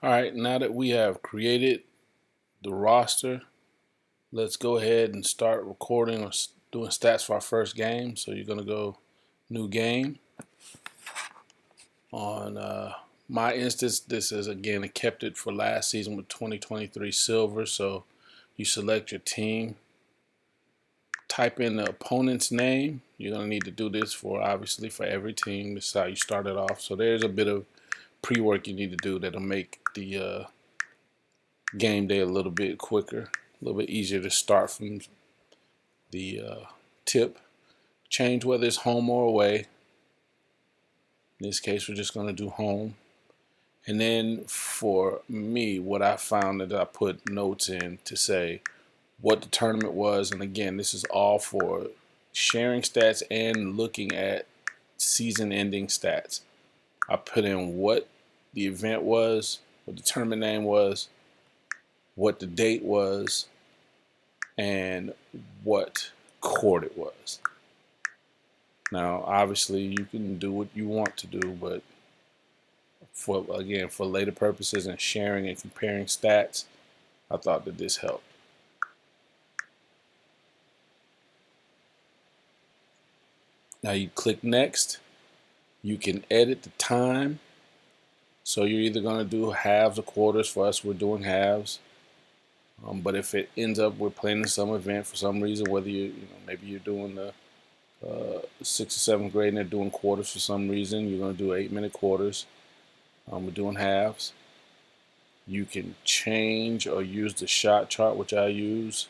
All right, now that we have created the roster, let's go ahead and start recording or doing stats for our first game. So you're going to go new game. On my instance, this is again, I kept it for last season with 2023 silver. So you select your team, type in the opponent's name. You're going to need to do this for obviously for every team. This is how you start it off. So there's a bit of pre-work you need to do that'll make the game day a little bit quicker, a little bit easier to start from the tip. Change whether it's home or away. In this case, we're just going to do home. And then for me, what I found that I put notes in to say what the tournament was. And again, this is all for sharing stats and looking at season ending stats. I put in what the event was, what the tournament name was, what the date was, and what court it was. Now, obviously, you can do what you want to do, but for later purposes and sharing and comparing stats, I thought that this helped. Now you click next. You can edit the time. So you're either going to do halves or quarters. For us, we're doing halves. But if it ends up we're playing in some event for some reason, whether maybe you're doing the 6th or 7th grade and they're doing quarters for some reason, you're going to do 8-minute quarters. We're doing halves. You can change or use the shot chart, which I use.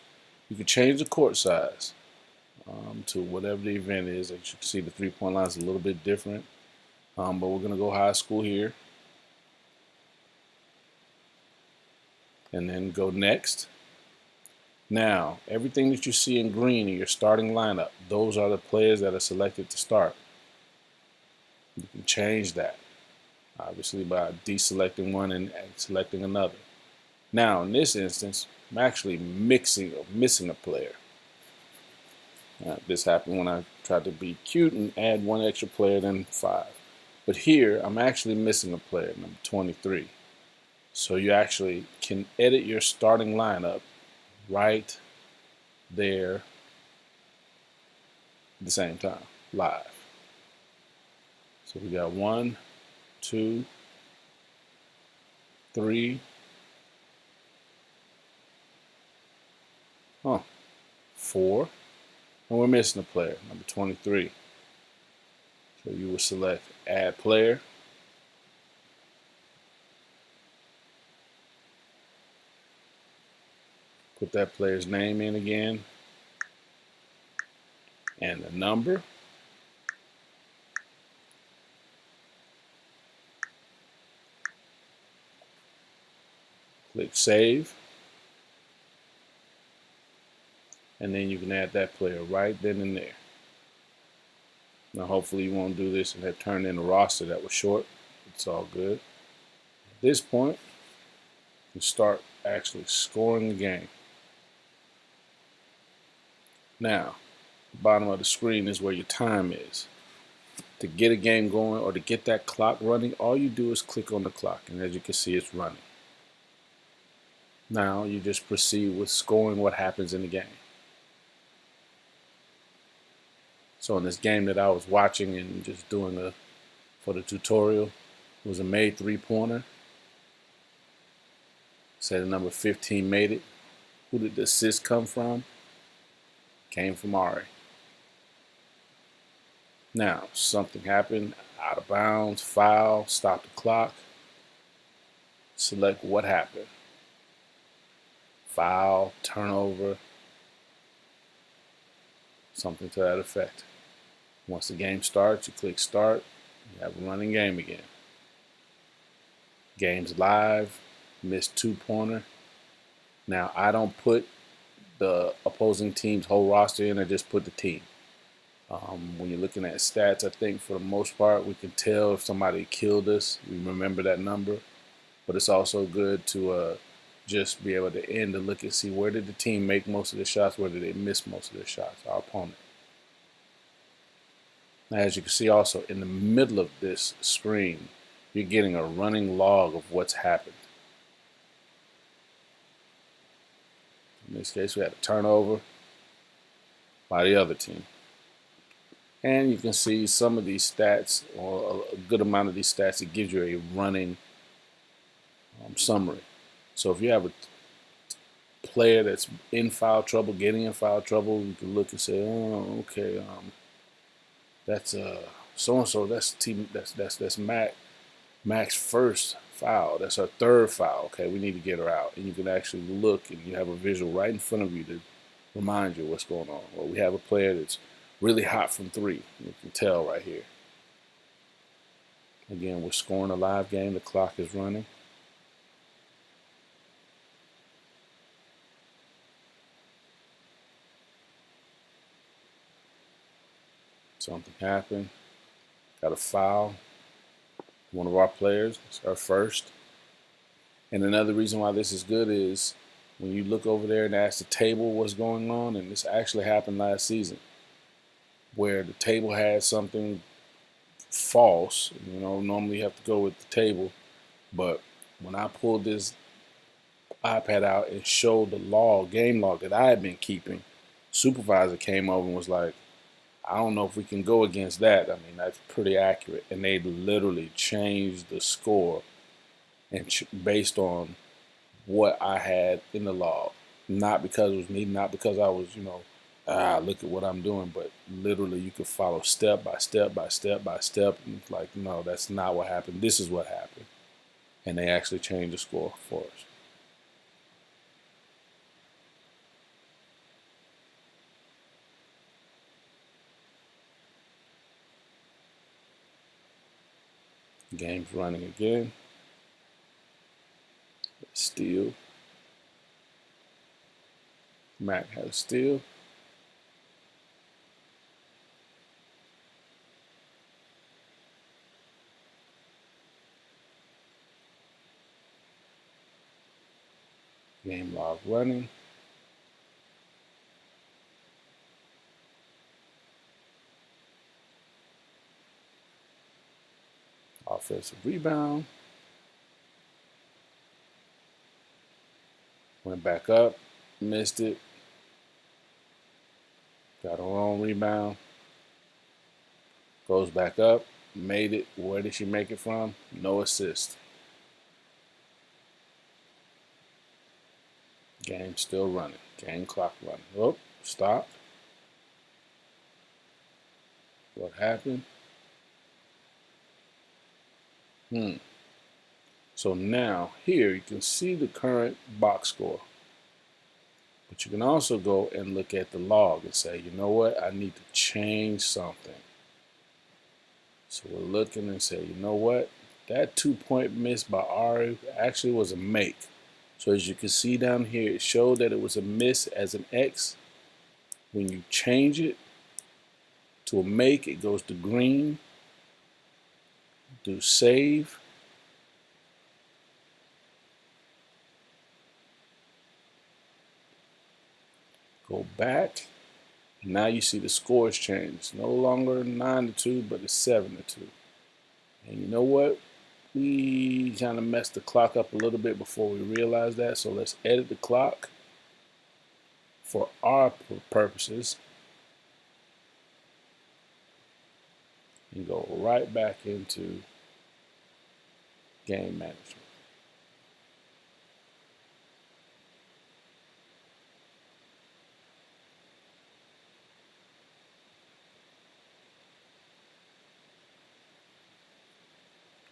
You can change the court size to whatever the event is. As you can see, the three-point line is a little bit different. But we're going to go high school here. And then go next. Now, everything that you see in green in your starting lineup, those are the players that are selected to start. You can change that, obviously, by deselecting one and selecting another. Now, in this instance, I'm actually missing a player. This happened when I tried to be cute and add one extra player, then 5. But here, I'm actually missing a player, number 23. So you actually can edit your starting lineup right there at the same time, live. So we got 1, 2, 3, 4, and we're missing a player, number 23. So you will select Add Player. Put that player's name in again and the number. Click Save. And then you can add that player right then and there. Now hopefully you won't do this and have turned in a roster that was short. It's all good. At this point, you start actually scoring the game. Now, the bottom of the screen is where your time is. To get a game going or to get that clock running, all you do is click on the clock, and as you can see, it's running. Now you just proceed with scoring what happens in the game. So in this game that I was watching and just doing for the tutorial, it was a made three-pointer. Said the number 15 made it. Who did the assist come from? Came from Ari. Now, something happened, out of bounds, foul, stop the clock. Select what happened. Foul, turnover, something to that effect. Once the game starts, you click Start. You have a running game again. Game's live, missed two-pointer. Now, I don't put the opposing team's whole roster in, I just put the team. When you're looking at stats, I think for the most part we can tell if somebody killed us. We remember that number, but it's also good to just be able to end and look and see where did the team make most of the shots, where did they miss most of the shots, our opponent. Now, as you can see also in the middle of this screen, you're getting a running log of what's happened. In this case, we had a turnover by the other team. And you can see some of these stats, or a good amount of these stats, it gives you a running summary. So if you have a player that's in foul trouble, getting in foul trouble, you can look and say, oh, okay, that's so and so. That's team. That's Mac's first foul. That's her third foul. Okay, we need to get her out. And you can actually look, and you have a visual right in front of you to remind you what's going on. Well, we have a player that's really hot from three. You can tell right here. Again, we're scoring a live game. The clock is running. Something happened. Got a foul. One of our players. It's our first. And another reason why this is good is when you look over there and ask the table what's going on, and this actually happened last season, where the table had something false. Normally you have to go with the table, but when I pulled this iPad out and showed the game log that I had been keeping, supervisor came over and was like, I don't know if we can go against that. I mean, that's pretty accurate. And they literally changed the score and based on what I had in the log. Not because it was me, not because I was, look at what I'm doing, but literally you could follow step by step by step by step. And it's like, no, that's not what happened. This is what happened. And they actually changed the score for us. Game's running again. Steal. Mac has a steal. Game log running. Offensive rebound. Went back up. Missed it. Got her own rebound. Goes back up. Made it. Where did she make it from? No assist. Game still running. Game clock running. Oh, stop. What happened? So now here you can see the current box score. But you can also go and look at the log and say, you know what? I need to change something. So we're looking and say, you know what? That 2-point miss by Ari actually was a make. So as you can see down here, it showed that it was a miss as an X. When you change it to a make, it goes to green. Do save. Go back. Now you see the scores change. It's no longer 9-2, but it's 7-2. And you know what? We kind of messed the clock up a little bit before we realized that. So let's edit the clock for our purposes and go right back into game management.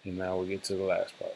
And now we get to the last part.